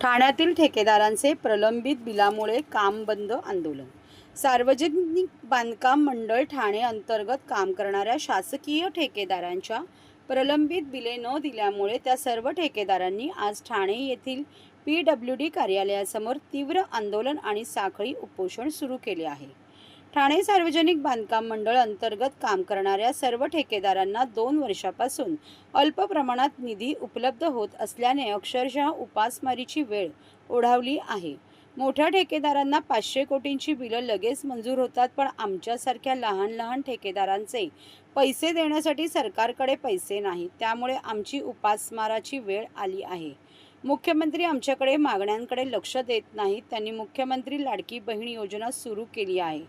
ठाण्यातील ठेकेदारांचे प्रलंबित बिलामुळे काम बंद आंदोलन। सार्वजनिक बांधकाम मंडळ ठाणे अंतर्गत काम करणाऱ्या शासकीय ठेकेदारांच्या प्रलंबित बिले न दिल्यामुळे त्या सर्व ठेकेदारांनी आज ठाणे येथील PWD कार्यालयासमोर तीव्र आंदोलन आणि साखळी उपोषण सुरू केले आहे। ठाणे सार्वजनिक बांधकाम मंडळ अंतर्गत काम करणाऱ्या सर्व ठेकेदारांना 2 वर्षापासून अल्प प्रमाणात निधी उपलब्ध होत असल्याने अक्षरशः उपासमारीची वेळ ओढावली आहे। मोठ्या ठेकेदारांना 500 कोटींची बिलं लगेच मंजूर होतात, पण आमच्यासारख्या लहान ठेकेदारांचे पैसे देण्यासाठी सरकारकडे पैसे नाहीत। त्यामुळे आमची उपासमाराची वेळ आली आहे। मुख्यमंत्री आमच्याकडे मागण्यांकडे लक्ष देत नाहीत। त्यांनी मुख्यमंत्री लाडकी बहीण योजना सुरू केली आहे।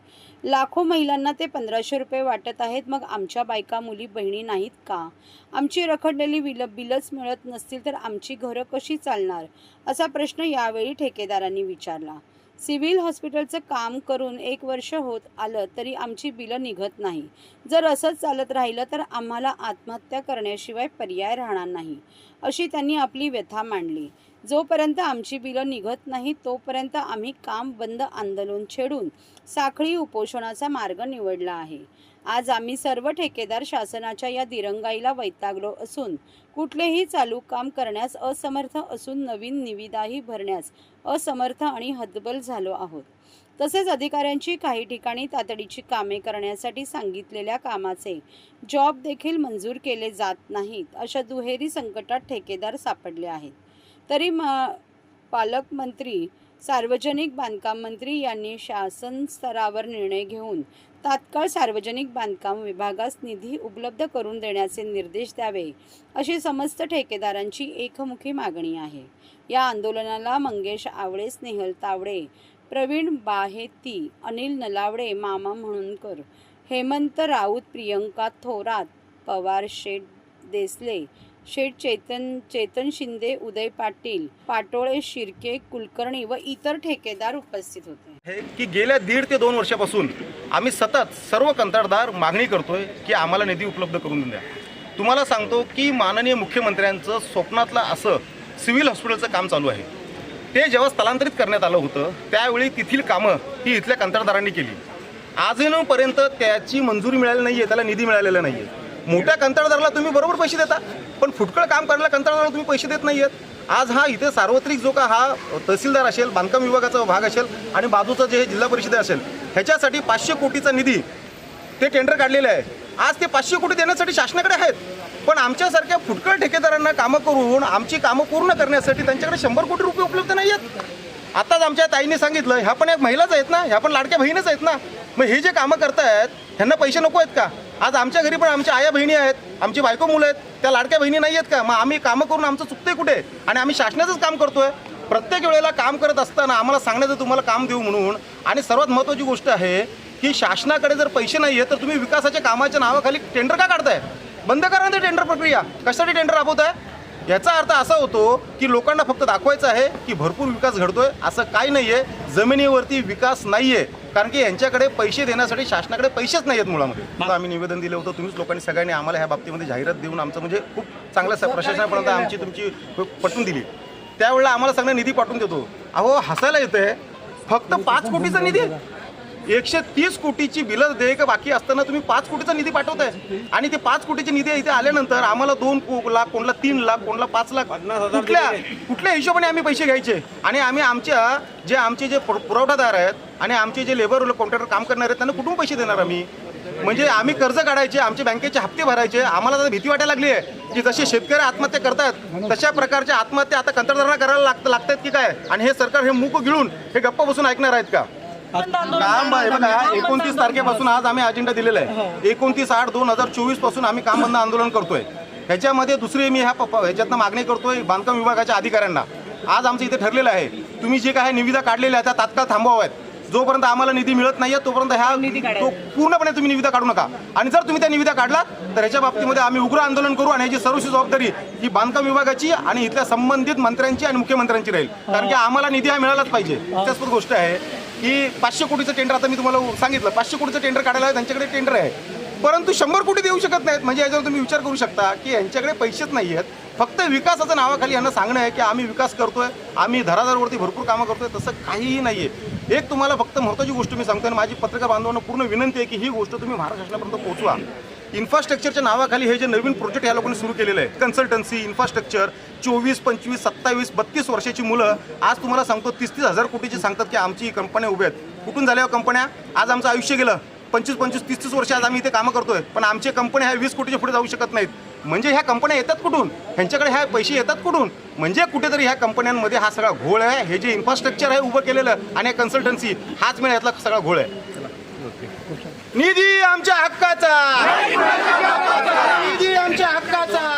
लाखो महिलांना ते 1500 रुपये वाटत आहेत। मग आमच्या बायका मुली बहिणी नाहीत का? आमची रखडलेली बिलच मिळत नसतील तर आमची घरं कशी चालणार, असा प्रश्न यावेळी ठेकेदारांनी विचारला। सिव्हिल हॉस्पिटलचं काम करून 1 वर्ष होत आलं तरी आमची बिलं निघत नाही। जर असंच चालत राहिलं तर आम्हाला आत्महत्या करण्याशिवाय पर्याय राहणार नाही, अशी त्यांनी आपली व्यथा मांडली। जोपर्यंत आमची बिलं निघत नाही तोपर्यंत आम्ही काम बंद आंदोलन छेडून साखळी उपोषणाचा मार्ग निवडला आहे। आज आम्ही सर्व ठेकेदार शासनाच्या या दिरंगाईला वैतागलो असून कुठलेही चालू काम करण्यास असमर्थ असून नवीन निविदाही भरण्यास असमर्थ आणि हतबल झालो आहोत। तसेच अधिकाऱ्यांची काही ठिकाणी तातडीची कामे करण्यासाठी सांगितलेल्या कामाचे जॉब देखील मंजूर केले जात नाहीत। अशा दुहेरी संकटात ठेकेदार सापडले आहेत। तरी पालकमंत्री, सार्वजनिक बांधकाम मंत्री यांनी शासन स्तरावर निर्णय घेऊन तात्काळ सार्वजनिक बांधकाम विभागास निधी उपलब्ध करून देण्याचे निर्देश द्यावे, अशी समस्त ठेकेदारांची एकमुखी मागणी आहे। या आंदोलनाला मंगेश आवळे, स्नेहल तावडे, प्रवीण बाहेती, अनिल नलावडे, मामा म्हणूनकर, हेमंत राऊत, प्रियंका थोरात, पवार शेठ, देसले शेठ, चेतन शिंदे, उदय पाटील, पाटोळे, शिर्के, कुलकर्णी व इतर ठेकेदार उपस्थित होते। हे की गेल्या 1.5 ते 2 वर्षापासून आम्ही सतत सर्व कंत्राटदार मागणी करतोय की आम्हाला निधी उपलब्ध करून द्या। तुम्हाला सांगतो की माननीय मुख्यमंत्र्यांचं स्वप्नातलं असं सिव्हिल हॉस्पिटलचं काम चालू आहे। ते जेव्हा स्थलांतरित करण्यात आलं होतं त्यावेळी तिथील कामं ही इथल्या कंत्राटदारांनी केली। आजपर्यंत त्याची मंजुरी मिळाली नाही आहे, त्याला निधी मिळालेला नाही आहे। मोठ्या कंत्राटदाराला तुम्ही बरोबर पैसे देता, पण फुटकळ काम करायला कंत्राटदाराला तुम्ही पैसे देत नाही आहेत। आज हा इथे सार्वत्रिक जो का हा तहसीलदार असेल, बांधकाम विभागाचा भाग असेल आणि बाजूचं जे जिल्हा परिषद असेल, ह्याच्यासाठी 500 कोटीचा निधी ते टेंडर काढलेलं आहे। आज ते 500 कोटी देण्यासाठी शासनाकडे आहेत, पण आमच्यासारख्या फुटकळ ठेकेदारांना कामं करून आमची कामं पूर्ण करण्यासाठी त्यांच्याकडे 100 कोटी रुपये उपलब्ध नाही आहेत। आताच आमच्या ताईने सांगितलं, ह्या पण एक महिलाच आहेत ना, ह्या पण लाडक्या बहिणीच आहेत ना। मग हे जे कामं करतायत ह्यांना पैसे नको आहेत का? आज आमच्या घरी पण आमच्या आया बहिणी आहेत, आमची बायको मुलं आहेत, त्या लाडक्या बहिणी नाही आहेत का? मग आम्ही कामं करून आमचं चुकते कुठे? आणि आम्ही शासनाचंच काम करतोय। प्रत्येक वेळेला काम करत असताना आम्हाला सांगण्याचं तुम्हाला काम देऊ म्हणून। आणि सर्वात महत्त्वाची गोष्ट आहे की शासनाकडे जर पैसे नाही आहेत तर तुम्ही विकासाच्या कामाच्या नावाखाली टेंडर का काढताय? बंद करा ना ते टेंडर प्रक्रिया। कशासाठी टेंडर राबवताय? याचा अर्थ असा होतो की लोकांना फक्त दाखवायचं आहे की भरपूर विकास घडतोय, असं काही नाही आहे। जमिनीवरती विकास नाही आहे, कारण की यांच्याकडे पैसे देण्यासाठी शासनाकडे पैसेच नाही आहेत मुळामध्ये। मग आम्ही निवेदन दिलं होतं, तुम्हीच लोकांनी सगळ्यांनी आम्हाला ह्या बाबतीमध्ये जाहिरात देऊन आमचं म्हणजे खूप चांगल्या प्रशासनापर्यंत आमची तुमची पटवून दिली। त्यावेळेला आम्हाला सगळं निधी पाठवून देतो। अहो हसायला येतंय, फक्त 5 कोटीचा निधी, 130 कोटीची बिलं देयक बाकी असताना तुम्ही 5 कोटीचा निधी पाठवताय। आणि ते 5 कोटीचे निधी इथे आल्यानंतर आम्हाला 2 लाख, कोणाला 3 लाख, कोणाला 5 लाख, कुठल्या हिशोबाने आम्ही पैसे घ्यायचे? आणि आम्ही आमचे जे पुरवठादार आहेत आणि आमचे जे लेबर कॉन्ट्रॅक्टर काम करणार आहेत त्यांना कुठून पैसे देणार आम्ही? म्हणजे आम्ही कर्ज काढायचे, आमचे बँकेचे हप्ते भरायचे। आम्हाला तर भीती वाटायला लागली आहे की जसे शेतकरी आत्महत्या करतात तशा प्रकारच्या आत्महत्या आता कंत्राटदारांना करायला लागतात की काय? आणि हे सरकार हे मूक गिळून हे गप्पा बसून ऐकणार आहेत का? काम आहे बघा, 29 तारखेपासून आज आम्ही अजेंडा दिलेला आहे। 29/8/2024 पासून आम्ही काम बंद आंदोलन करतोय। ह्याच्यामध्ये दुसरी मी ह्याच्यातनं मागणी करतोय बांधकाम विभागाच्या अधिकाऱ्यांना। आज आमचं इथे ठरलेलं आहे, तुम्ही जे काही निविदा काढलेल्या आहेत त्या तात्काळ थांबवाव्यात। जोपर्यंत आम्हाला निधी मिळत नाहीये तोपर्यंत पूर्णपणे तुम्ही निविदा काढू नका। आणि जर तुम्ही त्या निविदा काढलात तर ह्याच्या बाबतीमध्ये आम्ही उग्र आंदोलन करू। आणि ह्याची सर्वस्वी जबाबदारी ही बांधकाम विभागाची आणि इथल्या संबंधित मंत्र्यांची आणि मुख्यमंत्र्यांची राहील, कारण की आम्हाला निधी हा मिळालाच पाहिजे। त्याच गोष्ट आहे की 500 कोटीचं टेंडर, आता मी तुम्हाला सांगितलं 500 कोटीचं टेंडर काढायला त्यांच्याकडे टेंडर आहे, परंतु 100 कोटी देऊ शकत नाहीत। म्हणजे याच्यावर तुम्ही विचार करू शकता की यांच्याकडे पैसेच नाही आहेत, फक्त विकासाच्या नावाखाली यांना सांगणं आहे की आम्ही विकास करतोय, आम्ही धराधारवरती भरपूर कामं करतोय, तसं काहीही नाही आहे. एक तुम्हाला फक्त महत्त्वाची गोष्ट मी सांगतो आणि माझी पत्रकार बांधवांना पूर्ण विनंती आहे की ही गोष्ट तुम्ही महाराष्ट्र शासनापर्यंत पोहोचवा. इन्फ्रास्ट्रक्चरच्या नावाखाली हे जे नवीन प्रोजेक्ट या लोकांनी सुरू केलेलं आहे, कन्सल्टन्सी, इन्फ्रास्ट्रक्चर, 24, 25, 27, 32 वर्षाची मुलं आज तुम्हाला सांगतो 30-30 हजार कोटीची सांगतात की आमची कंपन्या उभ्या आहेत. कुठून झाल्या कंपन्या? आज आमचं आयुष्य गेलं 25-25, 30-30 वर्ष आज आम्ही इथे कामं करतोय, पण आमच्या कंपन्या ह्या 20 कोटीच्या पुढे जाऊ शकत नाहीत. म्हणजे ह्या कंपन्या येतात कुठून? ह्यांच्याकडे ह्या पैसे येतात कुठून? म्हणजे कुठेतरी ह्या कंपन्यांमध्ये हा सगळा घोळ आहे. हे जे इन्फ्रास्ट्रक्चर आहे उभं केलेलं आणि कन्सल्टन्सी, हाच मेळ यातला सगळा घोळ आहे. निधी आमच्या हक्काचा, निधी आमच्या हक्काचा.